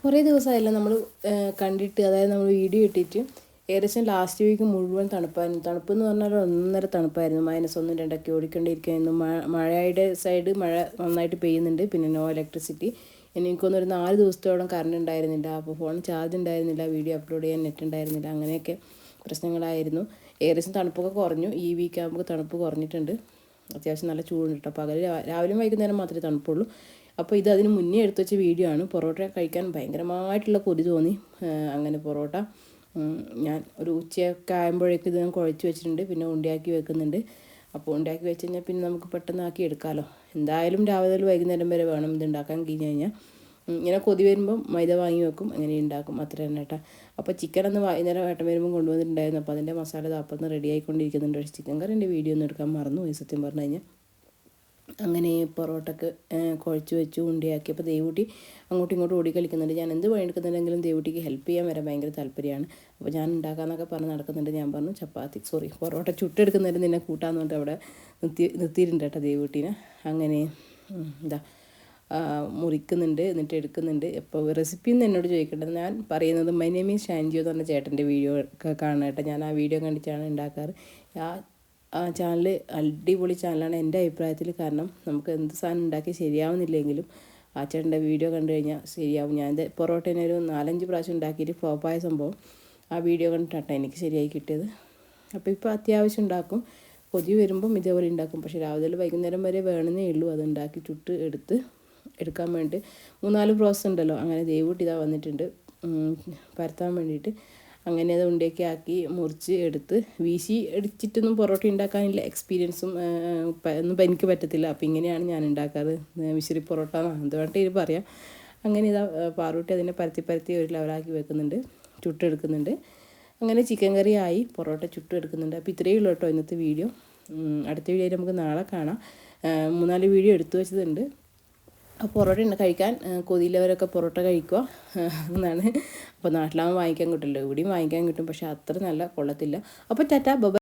കുറേ ദിവസമായല്ലോ നമ്മൾ കണ്ടിട്ട്, അതായത് നമ്മൾ വീഡിയോ ഇട്ടിട്ട് ഏകദേശം ലാസ്റ്റ് വീക്ക് മുഴുവൻ തണുപ്പായിരുന്നു. തണുപ്പെന്ന് പറഞ്ഞാൽ ഒന്നര തണുപ്പായിരുന്നു. -1 2 ഓടിക്കൊണ്ടിരിക്കുകയായിരുന്നു. മഴയുടെ സൈഡ് മഴ നന്നായിട്ട് പെയ്യുന്നുണ്ട്. പിന്നെ നോ ഇലക്ട്രിസിറ്റി. എനിക്കൊന്നൊരു 4 ദിവസത്തോളം കറണ്ട് ഉണ്ടായിരുന്നില്ല. അപ്പോൾ ഫോൺ ചാർജ് ഉണ്ടായിരുന്നില്ല, വീഡിയോ അപ്ലോഡ് ചെയ്യാൻ നെറ്റ് ഉണ്ടായിരുന്നില്ല, അങ്ങനെയൊക്കെ പ്രശ്നങ്ങളായിരുന്നു. ഏകദേശം തണുപ്പൊക്കെ കുറഞ്ഞു. ഈ വീക്ക് ആകുമ്പോൾ തണുപ്പ് കുറഞ്ഞിട്ടുണ്ട്. അത്യാവശ്യം നല്ല ചൂടുണ്ട് കേട്ടോ. പകൽ രാവിലെയും വൈകുന്നേരം മാത്രമേ തണുപ്പുള്ളൂ. അപ്പോൾ ഇത് അതിന് മുന്നേ എടുത്തു വെച്ച വീഡിയോ ആണ്. പൊറോട്ട കഴിക്കാൻ ഭയങ്കരമായിട്ടുള്ള കൊതി തോന്നി. അങ്ങനെ പൊറോട്ട ഞാൻ ഒരു ഉച്ചയൊക്കെ ആകുമ്പോഴേക്കും ഇത് ഞാൻ കുഴച്ച് വെച്ചിട്ടുണ്ട്. പിന്നെ ഉണ്ടിയാക്കി വെക്കുന്നുണ്ട്. അപ്പോൾ ഉണ്ടാക്കി വെച്ച് കഴിഞ്ഞാൽ പിന്നെ നമുക്ക് പെട്ടെന്നാക്കി എടുക്കാമല്ലോ. എന്തായാലും രാവിലെ വൈകുന്നേരം വരെ വേണം ഇത് ഉണ്ടാക്കാൻ കഴിഞ്ഞ് കഴിഞ്ഞാൽ. ഇങ്ങനെ കൊതി വരുമ്പം മൈദ വാങ്ങി വെക്കും, അങ്ങനെ ഉണ്ടാക്കും, അത്ര തന്നെ കേട്ടോ. അപ്പോൾ ചിക്കൻ ഒന്ന് വൈകുന്നേരം ഏട്ടൻ വരുമ്പോൾ കൊണ്ടുവന്നിട്ടുണ്ടായിരുന്നു. അപ്പോൾ അതിൻ്റെ മസാല അപ്പം റെഡി ആയിക്കൊണ്ടിരിക്കുന്നുണ്ട്. പക്ഷേ ചിക്കൻ കറിൻ്റെ വീഡിയോ ഒന്നും എടുക്കാൻ മറന്നു പോയി സത്യം പറഞ്ഞു കഴിഞ്ഞാൽ. അങ്ങനെ പൊറോട്ടക്ക് കുഴച്ച് വെച്ചു, ഉണ്ടിയാക്കിയപ്പോൾ ദേവൂട്ടി അങ്ങോട്ടും ഇങ്ങോട്ടും ഓടി കളിക്കുന്നുണ്ട്. ഞാൻ എന്ത് പണിയെടുക്കുന്നുണ്ടെങ്കിലും ദേവൂട്ടിക്ക് ഹെൽപ്പ് ചെയ്യാൻ വരാൻ ഭയങ്കര താല്പര്യമാണ്. അപ്പോൾ ഞാൻ ഉണ്ടാക്കാമെന്നൊക്കെ പറഞ്ഞ് നടക്കുന്നുണ്ട്. ഞാൻ പറഞ്ഞു പൊറോട്ട ചുട്ടെടുക്കുന്നതിന് നിന്നെ കൂട്ടാന്ന് പറഞ്ഞിട്ട് അവിടെ നിർത്തിയിട്ടുണ്ട് കേട്ടോ ദേവൂട്ടീനെ. അങ്ങനെ എന്താ മുറിക്കുന്നുണ്ട്, എന്നിട്ട് എടുക്കുന്നുണ്ട്. അപ്പോൾ റെസിപ്പിന്ന് എന്നോട് ചോദിക്കേണ്ടത്, ഞാൻ പറയുന്നത് മൈ നെയിം ഈസ് ഷാൻജിയോ എന്ന് പറഞ്ഞ ചേട്ടൻ്റെ വീഡിയോ ഒക്കെ കാണാം കേട്ടോ. ഞാൻ ആ വീഡിയോ കണ്ടിട്ടാണ് ഉണ്ടാക്കാറ്. ആ ചാനൽ അടിപൊളി ചാനലാണ് എൻ്റെ അഭിപ്രായത്തിൽ. കാരണം നമുക്ക് എന്ത് സാധനം ഉണ്ടാക്കി ശരിയാവുന്നില്ലെങ്കിലും ആ ചേട്ടൻ്റെ വീഡിയോ കണ്ടു കഴിഞ്ഞാൽ ശരിയാവും. ഞാൻ പൊറോട്ടേനെ ഒരു 4-5 പ്രാവശ്യം ഉണ്ടാക്കിയിട്ട് ഫ്ലോപ്പായ സംഭവം ആ വീഡിയോ കണ്ടിട്ടാണ് എനിക്ക് ശരിയായി കിട്ടിയത്. അപ്പോൾ ഇപ്പോൾ അത്യാവശ്യം ഉണ്ടാക്കും. കൊതി വരുമ്പം ഇതേപോലെ ഉണ്ടാക്കും. പക്ഷേ രാവിലെ വൈകുന്നേരം വരെ വേണമെന്നേ ഉള്ളൂ അത് ഉണ്ടാക്കി ചുട്ട് എടുക്കാൻ വേണ്ടി. 3-4 പ്രോസസ്സ് ഉണ്ടല്ലോ. അങ്ങനെ ദേവൂട്ടി ഇതാ വന്നിട്ടുണ്ട് പരത്താൻ വേണ്ടിയിട്ട്. അങ്ങനെ അത് ഉണ്ടയൊക്കെ ആക്കി മുറിച്ച് എടുത്ത് വീശി അടിച്ചിട്ടൊന്നും പൊറോട്ട ഉണ്ടാക്കാനില്ല എക്സ്പീരിയൻസും ഒന്നും എനിക്ക് പറ്റത്തില്ല. അപ്പോൾ ഇങ്ങനെയാണ് ഞാൻ ഉണ്ടാക്കാറ്. വിശറി പൊറോട്ട എന്ത് വേണ്ടിയിട്ട് പറയാം. അങ്ങനെ ഇതാ പാറൂട്ടി അതിനെ പരത്തി ഒരു ലെവലാക്കി വെക്കുന്നുണ്ട്, ചുട്ടെടുക്കുന്നുണ്ട്. അങ്ങനെ ചിക്കൻ കറി ആയി, പൊറോട്ട ചുട്ടെടുക്കുന്നുണ്ട്. അപ്പോൾ ഇത്രയേ ഉള്ളൂ കേട്ടോ ഇന്നത്തെ വീഡിയോ. അടുത്ത വീഡിയോയിൽ നമുക്ക് നാളെ കാണാം. 3-4 വീഡിയോ എടുത്തു വെച്ചതുണ്ട്. പൊറോട്ട കഴിക്കാൻ കൊതിയിലവരൊക്കെ പൊറോട്ട കഴിക്കുക എന്നാണ്. അപ്പോൾ നാട്ടിലാകുമ്പോൾ വാങ്ങിക്കാൻ കിട്ടില്ല, ഇവിടെയും വാങ്ങിക്കാൻ കിട്ടും, പക്ഷേ അത്ര നല്ല കൊള്ളത്തില്ല. അപ്പോൾ ടാറ്റാ ബൈ.